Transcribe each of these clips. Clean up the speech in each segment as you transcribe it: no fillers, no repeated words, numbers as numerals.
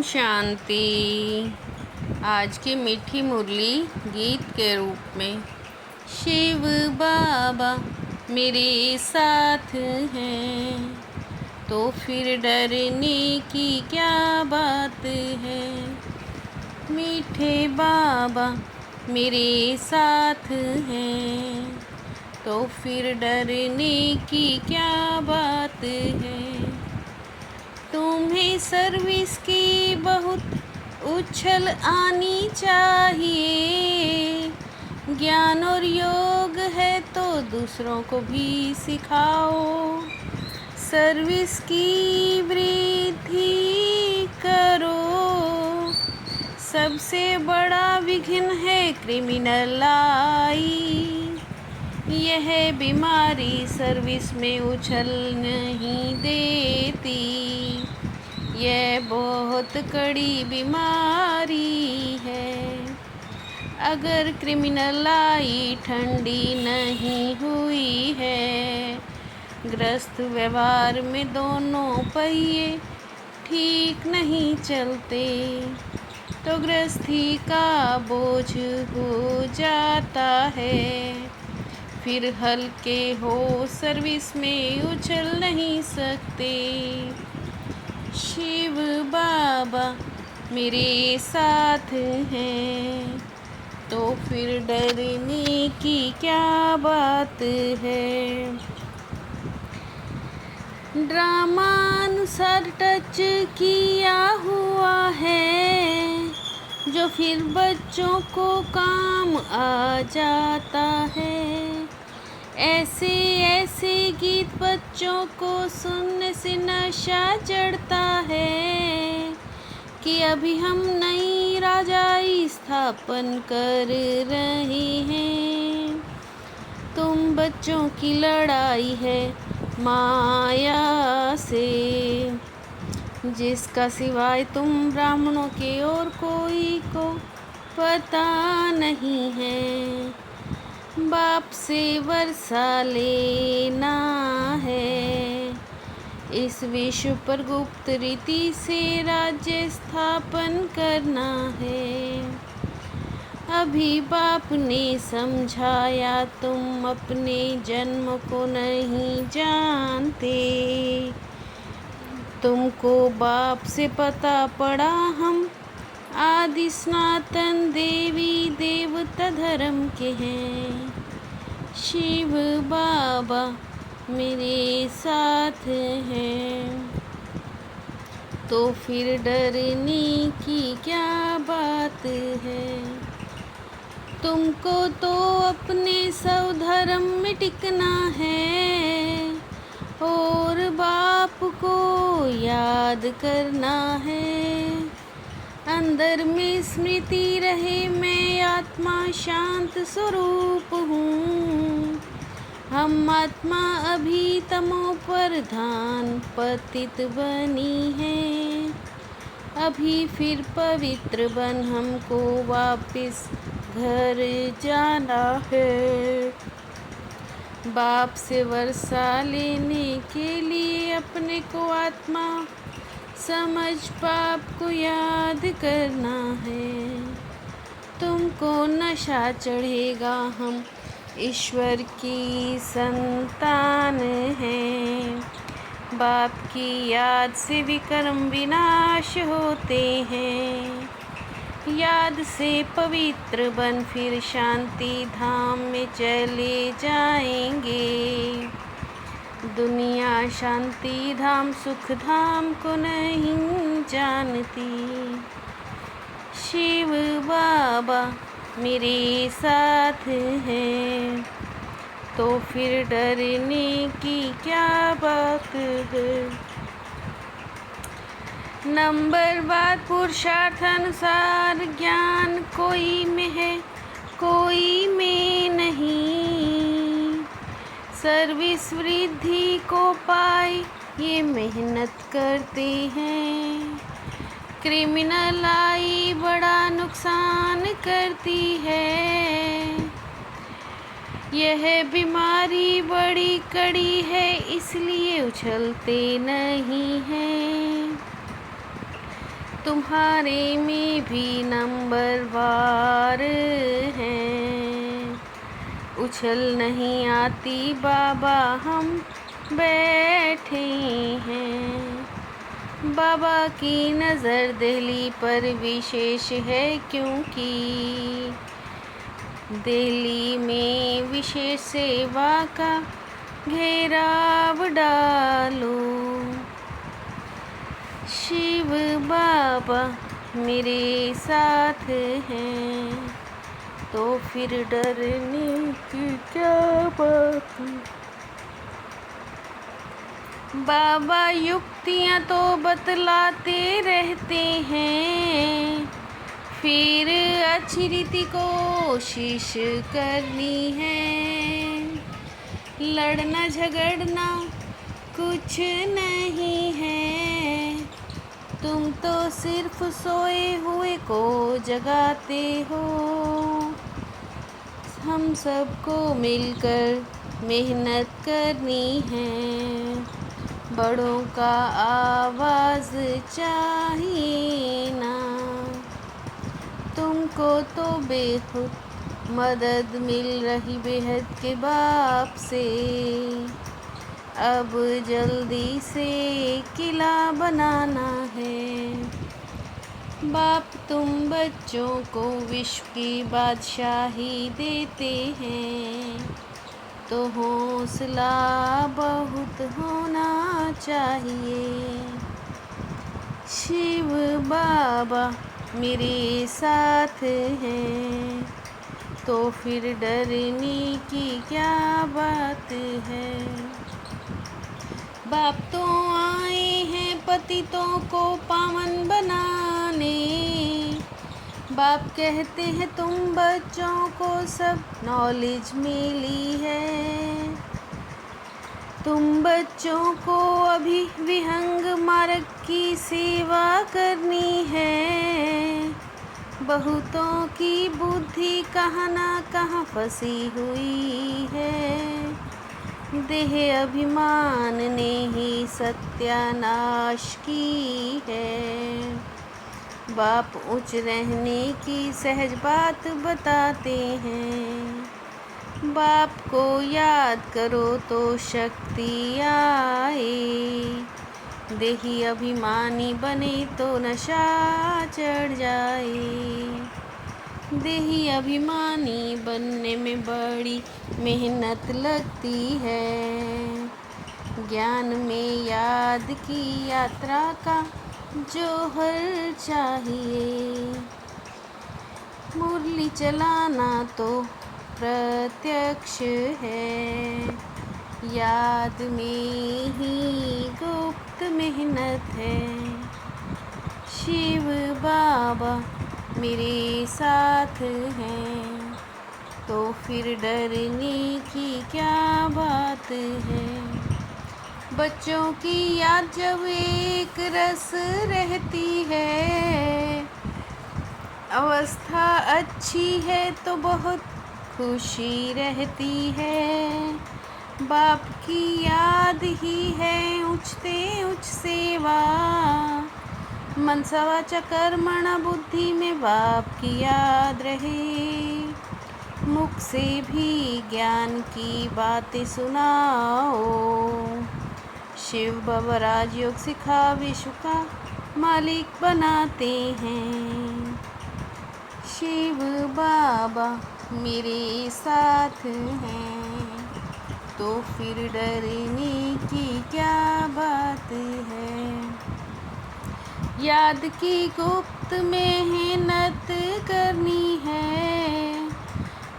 शांति। आज की मीठी मुरली गीत के रूप में। शिव बाबा मेरे साथ हैं तो फिर डरने की क्या बात है। मीठे बाबा मेरे साथ हैं तो फिर डरने की क्या बात है। तुम्हें सर्विस की बहुत उछल आनी चाहिए। ज्ञान और योग है तो दूसरों को भी सिखाओ। सर्विस की वृद्धि करो। सबसे बड़ा विघ्न है क्रिमिनलाई। यह बीमारी सर्विस में उछल नहीं देती। यह बहुत कड़ी बीमारी है। अगर क्रिमिनलाई ठंडी नहीं हुई है, ग्रस्त व्यवहार में दोनों पहिए ठीक नहीं चलते, तो गृहस्थी का बोझ हो जाता है। फिर हल्के हो सर्विस में उछल नहीं सकते। शिव बाबा मेरे साथ हैं तो फिर डरने की क्या बात है। ड्रामानुसार टच किया हुआ है जो फिर बच्चों को काम आ जाता है। ऐसे ऐसे गीत बच्चों को सुनने से नशा चढ़ता है कि अभी हम नई राजाई स्थापन कर रहे हैं। तुम बच्चों की लड़ाई है माया से, जिसका सिवाय तुम ब्राह्मणों के और कोई को पता नहीं है। बाप से वर्षा लेना है। इस विश्व पर गुप्त रीति से राज्य स्थापन करना है। अभी बाप ने समझाया, तुम अपने जन्म को नहीं जानते। तुमको बाप से पता पड़ा हम आदि सनातन देवी देवता धर्म के हैं। शिव बाबा मेरे साथ हैं तो फिर डरने की क्या बात है। तुमको तो अपने स्वधर्म में टिकना है और बाप को याद करना है। अंदर में स्मृति रहे, मैं आत्मा शांत स्वरूप हूँ। हम आत्मा अभी तमो प्रधान पतित बनी है। अभी फिर पवित्र बन हमको वापस घर जाना है। बाप से वर्षा लेने के लिए अपने को आत्मा समझ पाप को याद करना है। तुमको नशा चढ़ेगा, हम ईश्वर की संतान हैं। बाप की याद से विकर्म विनाश होते हैं। याद से पवित्र बन फिर शांति धाम में चले जाएंगे। दुनिया शांति धाम सुख धाम को नहीं जानती। शिव बाबा मेरे साथ हैं तो फिर डरने की क्या बात है। नंबर बात पुरुषार्थ अनुसार ज्ञान कोई में है कोई में नहीं। सर्विस वृद्धि को पाए ये मेहनत करते हैं। क्रिमिनल आई बड़ा नुकसान करती है। यह बीमारी बड़ी कड़ी है इसलिए उछलते नहीं हैं। तुम्हारे में भी नंबरवार हैं। उछल नहीं आती बाबा हम बैठे हैं। बाबा की नज़र दिल्ली पर विशेष है, क्योंकि दिल्ली में विशेष सेवा का घेराव डालो। शिव बाबा मेरे साथ हैं, तो फिर डरने की क्या बात। बाबा युक्तियाँ तो बतलाते रहते हैं, फिर अच्छी रीति कोशिश करनी है। लड़ना झगड़ना कुछ नहीं है, तुम तो सिर्फ सोए हुए को जगाते हो। हम सबको मिलकर मेहनत करनी है, बड़ों का आवाज़ चाहिए ना। तुमको तो बेखुद मदद मिल रही बेहद के बाप से, अब जल्दी से किला बनाना है। बाप तुम बच्चों को विश्व की बादशाही देते हैं, तो हौसला बहुत होना चाहिए। शिव बाबा मेरे साथ हैं, तो फिर डरने की क्या बात है। बाप तो आए हैं पतितों को पावन बनाने। बाप कहते हैं तुम बच्चों को सब नॉलेज मिली है। तुम बच्चों को अभी विहंग मार्ग की सेवा करनी है। बहुतों की बुद्धि कहाँ ना कहाँ फंसी हुई है। देह अभिमान ने ही सत्यानाश की है। बाप उच्च रहने की सहज बात बताते हैं। बाप को याद करो तो शक्ति आए। देही अभिमानी बने तो नशा चढ़ जाए। देही अभिमानी बनने में बड़ी मेहनत लगती है। ज्ञान में याद की यात्रा का जौहर चाहिए। मुरली चलाना तो प्रत्यक्ष है, याद में ही गुप्त मेहनत है। शिव बाबा मेरे साथ हैं, तो फिर डरने की क्या बात है। बच्चों की याद जब एक रस रहती है, अवस्था अच्छी है तो बहुत खुशी रहती है। बाप की याद ही है उचते उच्च सेवा। मनसा वाचा कर्मणा बुद्धि में बाप की याद रहे। मुख से भी ज्ञान की बातें सुनाओ। शिव बाबा राजयोग सिखा विश्व का मालिक बनाते हैं। शिव बाबा मेरे साथ हैं, तो फिर डरने की क्या बात है। याद की गुप्त मेहनत करनी है।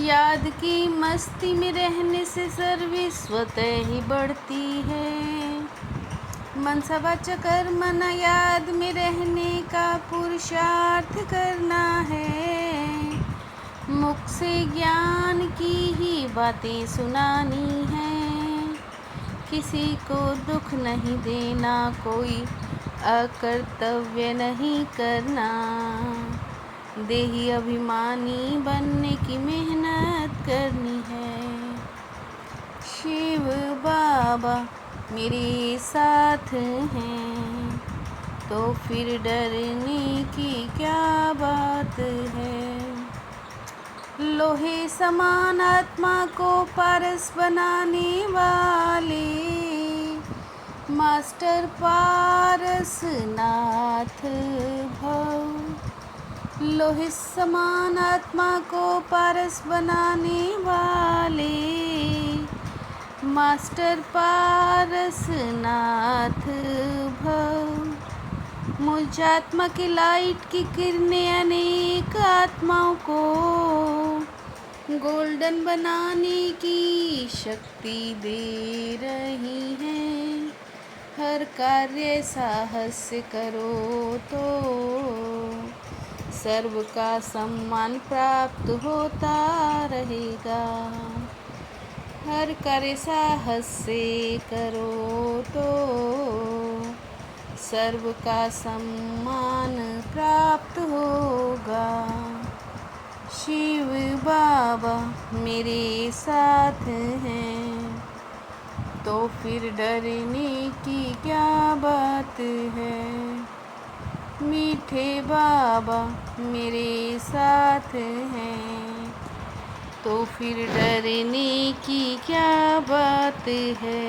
याद की मस्ती में रहने से सर्विस स्वतः ही बढ़ती है। मनसा वाचा कर्मणा याद में रहने का पुरुषार्थ करना है। मुख से ज्ञान की ही बातें सुनानी है। किसी को दुख नहीं देना, कोई अकर्तव्य नहीं करना। देही अभिमानी बनने की मेहनत करनी है। शिव बाबा मेरे साथ हैं, तो फिर डरने की क्या बात है। लोहे समान आत्मा को पारस बनाने वाले मास्टर पारस नाथ भव। लोहे समान आत्मा को पारस बनाने वाले मास्टर पारस नाथ भव। मुझ आत्मा की लाइट की किरणें अनेक आत्माओं को गोल्डन बनाने की शक्ति दे रही हैं। हर कार्य साहस से करो तो सर्व का सम्मान प्राप्त होता रहेगा। हर कार्य साहस से करो तो सर्व का सम्मान प्राप्त होगा। शिव बाबा मेरे साथ हैं तो फिर डरने की क्या बात है। मीठे बाबा मेरे साथ हैं तो फिर डरने की क्या बात है।